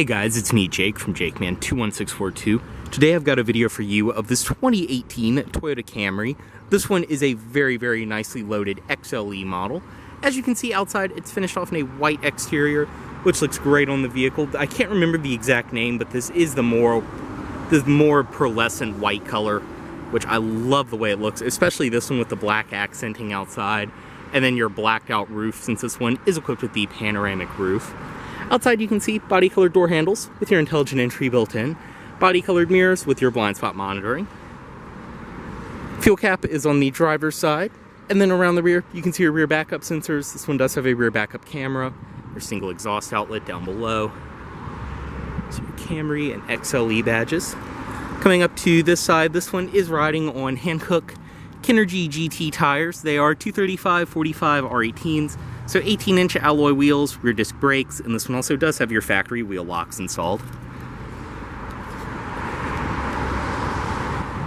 Hey guys, it's me, Jake, from JakeMan21642. Today I've got a video for you of this 2018 Toyota Camry. This one is a very, very nicely loaded XLE model. As you can see outside, it's finished off in a white exterior, which looks great on the vehicle. I can't remember the exact name, but this is the more pearlescent white color, which I love the way it looks, especially this one with the black accenting outside, and then your blacked out roof, since this one is equipped with the panoramic roof. Outside you can see body colored door handles with your intelligent entry built in, body colored mirrors with your blind spot monitoring. Fuel cap is on the driver's side, and then around the rear you can see your rear backup sensors. This one does have a rear backup camera, your single exhaust outlet down below. So your Camry and XLE badges. Coming up to this side, this one is riding on Hankook Kinergy GT tires. They are 235/45 R18s, so 18-inch alloy wheels, rear disc brakes, and this one also does have your factory wheel locks installed.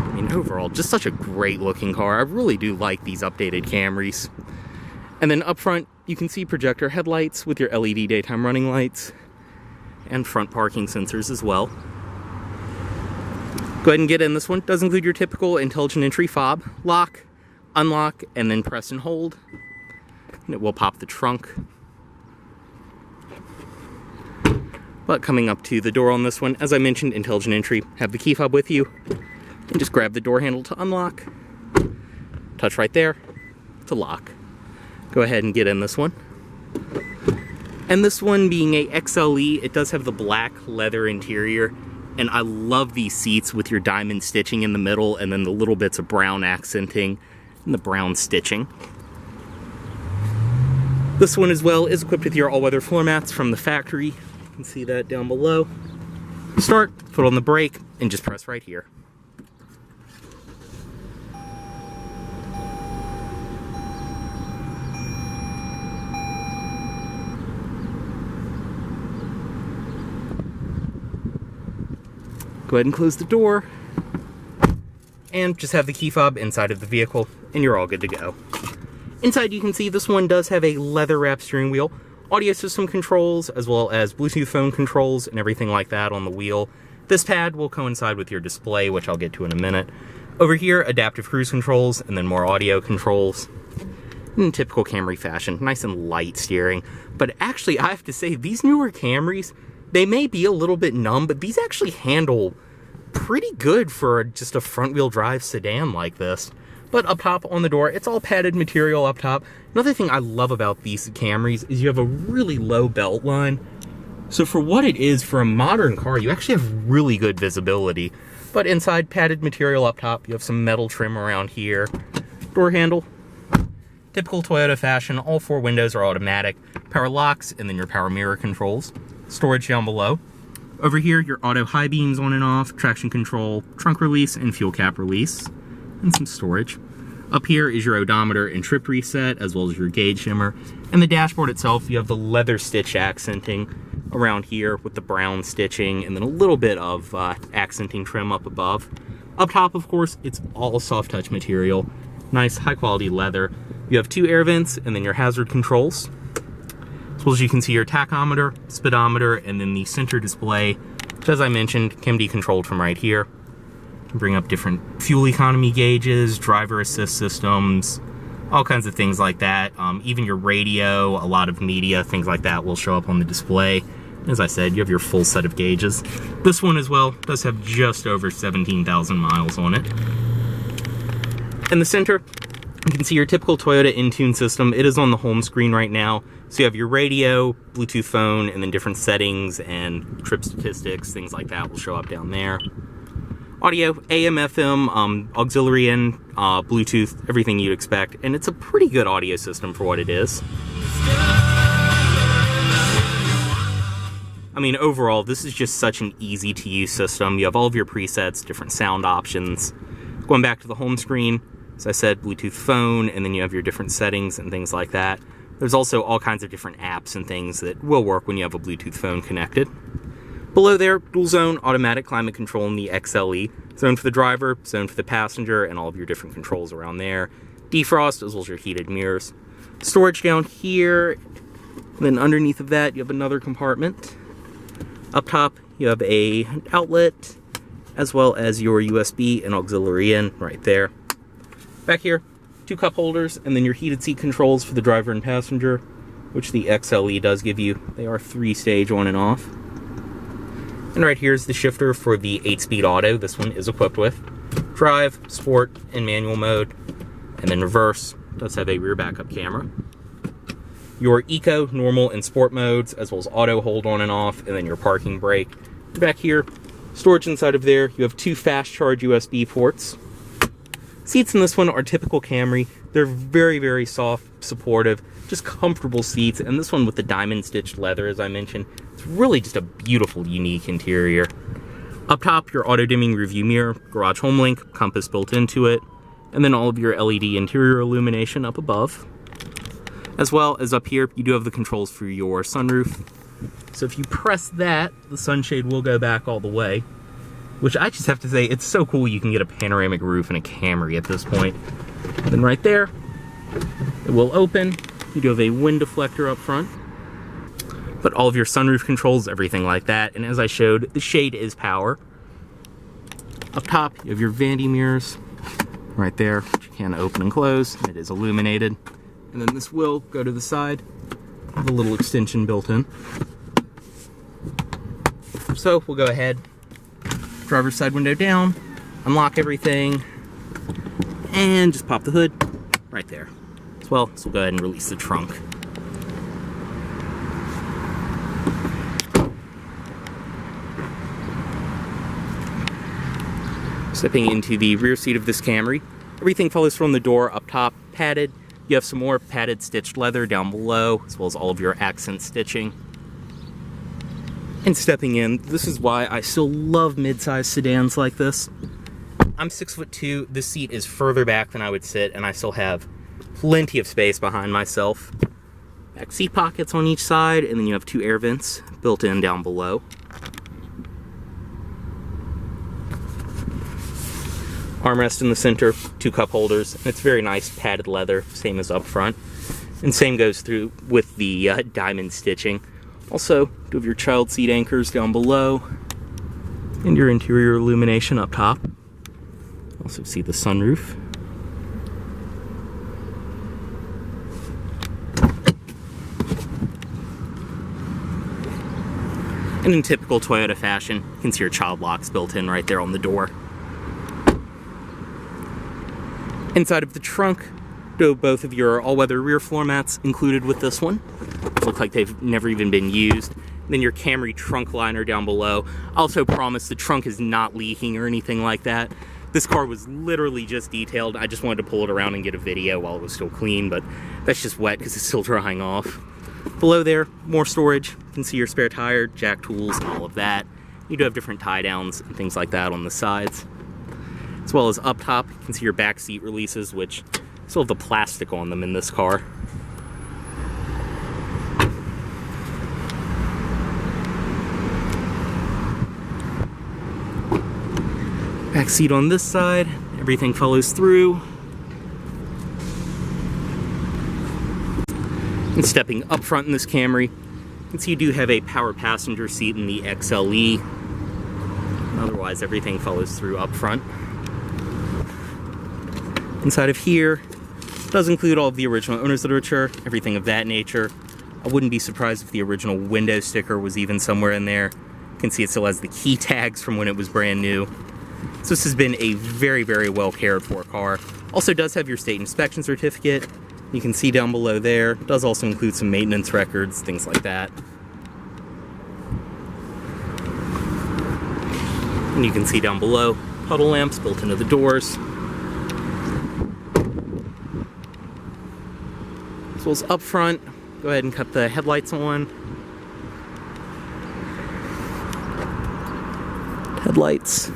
I mean, overall, just such a great looking car. I really do like these updated Camrys. And then up front, you can see projector headlights with your LED daytime running lights, and front parking sensors as well. Go ahead and get in this one. Does include your typical intelligent entry fob, lock, unlock, and then press and hold. And it will pop the trunk. But coming up to the door on this one, as I mentioned, intelligent entry, have the key fob with you, and just grab the door handle to unlock. Touch right there to lock. Go ahead and get in this one. And this one being a XLE, it does have the black leather interior. And I love these seats with your diamond stitching in the middle and then the little bits of brown accenting and the brown stitching. This one as well is equipped with your all-weather floor mats from the factory. You can see that down below. Start, foot on the brake, and just press right here. Go ahead and close the door, and just have the key fob inside of the vehicle, and you're all good to go. Inside you can see this one does have a leather wrapped steering wheel, audio system controls, as well as Bluetooth phone controls and everything like that on the wheel. This pad will coincide with your display, which I'll get to in a minute. Over here, adaptive cruise controls, and then more audio controls. In typical Camry fashion, nice and light steering. But actually, I have to say, these newer Camrys, they may be a little bit numb, but these actually handle pretty good for just a front-wheel drive sedan like this. But up top on the door, it's all padded material up top. Another thing I love about these Camrys is you have a really low belt line. So for what it is for a modern car, you actually have really good visibility. But inside, padded material up top, you have some metal trim around here. Door handle, typical Toyota fashion, all four windows are automatic. Power locks, and then your power mirror controls. Storage down below. Over here, your auto high beams on and off, traction control, trunk release, and fuel cap release, and some storage. Up here is your odometer and trip reset, as well as your gauge shimmer. And the dashboard itself, you have the leather stitch accenting around here with the brown stitching, and then a little bit of accenting trim up above. Up top, of course, it's all soft touch material. Nice, high quality leather. You have two air vents, and then your hazard controls. As well as you can see your tachometer, speedometer, and then the center display, which, as I mentioned, can be controlled from right here. You can bring up different fuel economy gauges, driver assist systems, all kinds of things like that. Even your radio, a lot of media, things like that will show up on the display. As I said, you have your full set of gauges. This one as well does have just over 17,000 miles on it. In the center, you can see your typical Toyota Intune system. It is on the home screen right now. So you have your radio, Bluetooth phone, and then different settings and trip statistics, things like that will show up down there. Audio, AM, FM, auxiliary in, Bluetooth, everything you'd expect. And it's a pretty good audio system for what it is. I mean, overall, this is just such an easy to use system. You have all of your presets, different sound options. Going back to the home screen, as I said, Bluetooth phone, and then you have your different settings and things like that. There's also all kinds of different apps and things that will work when you have a Bluetooth phone connected. Below there, dual zone automatic climate control in the XLE. Zone for the driver, zone for the passenger, and all of your different controls around there. Defrost, as well as your heated mirrors. Storage down here. And then underneath of that, you have another compartment. Up top, you have a outlet, as well as your USB and auxiliary in right there. Back here, 2 cup holders, and then your heated seat controls for the driver and passenger, which the XLE does give you. They are 3-stage on and off. And right here is the shifter for the 8-speed auto. This one is equipped with drive, sport, and manual mode. And then reverse does have a rear backup camera. Your eco, normal, and sport modes, as well as auto hold on and off, and then your parking brake. Back here, storage inside of there. You have 2 fast charge USB ports. Seats in this one are typical Camry. They're very, very soft, supportive, just comfortable seats. And this one with the diamond stitched leather, as I mentioned, it's really just a beautiful, unique interior. Up top, your auto dimming rearview mirror, garage home link, compass built into it, and then all of your LED interior illumination up above. As well as up here, you do have the controls for your sunroof. So if you press that, the sunshade will go back all the way, which I just have to say, it's so cool you can get a panoramic roof in a Camry at this point. And then right there, it will open. You do have a wind deflector up front, but all of your sunroof controls, everything like that. And as I showed, the shade is power. Up top, you have your vanity mirrors right there, which you can open and close. It is illuminated. And then this will go to the side with a little extension built in. So we'll go ahead, driver's side window down, unlock everything, and just pop the hood right there. As well, so we'll go ahead and release the trunk. Stepping into the rear seat of this Camry, everything follows from the door up top, padded. You have some more padded stitched leather down below, as well as all of your accent stitching. And stepping in, this is why I still love mid-size sedans like this. I'm 6'2", this seat is further back than I would sit, and I still have plenty of space behind myself. Back seat pockets on each side, and then you have 2 air vents built in down below. Armrest in the center, 2 cup holders, and it's very nice padded leather, same as up front. And same goes through with the diamond stitching. Also, you have your child seat anchors down below, and your interior illumination up top. Also see the sunroof. And in typical Toyota fashion, you can see your child locks built in right there on the door. Inside of the trunk, both of your all-weather rear floor mats included with this one. Look like they've never even been used. Then your Camry trunk liner down below. Also promise the trunk is not leaking or anything like that. This car was literally just detailed. I just wanted to pull it around and get a video while it was still clean, but that's just wet because it's still drying off. Below there, more storage. You can see your spare tire, jack tools, and all of that. You do have different tie downs and things like that on the sides. As well as up top, you can see your back seat releases, which still have the plastic on them in this car. Back seat on this side, everything follows through. And stepping up front in this Camry, you can see you do have a power passenger seat in the XLE. Otherwise, everything follows through up front. Inside of here does include all of the original owner's literature, everything of that nature. I wouldn't be surprised if the original window sticker was even somewhere in there. You can see it still has the key tags from when it was brand new. So this has been a very, very well cared for car. Also does have your state inspection certificate. You can see down below there. It does also include some maintenance records, things like that. And you can see down below, puddle lamps built into the doors. As well as up front, go ahead and cut the headlights on. Headlights.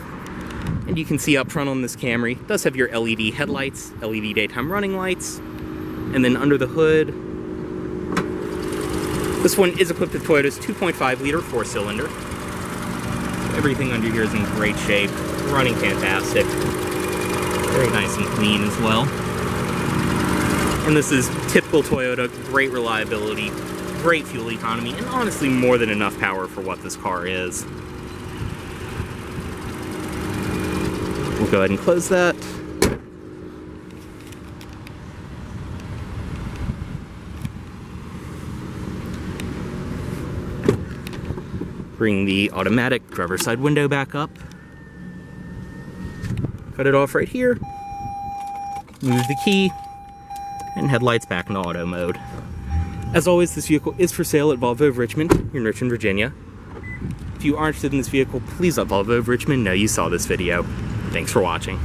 And you can see up front on this Camry, it does have your LED headlights, LED daytime running lights, and then under the hood, this one is equipped with Toyota's 2.5 liter 4-cylinder. Everything under here is in great shape, running fantastic. Very nice and clean as well. And this is typical Toyota, great reliability, Great fuel economy, and honestly more than enough power for what this car is. We'll go ahead and close that. Bring the automatic driver's side window back up. Cut it off right here. Move the key, and headlights back into auto mode. As always, this vehicle is for sale at Volvo of Richmond here in Richmond, Virginia. If you are interested in this vehicle, please let Volvo of Richmond know you saw this video. Thanks for watching.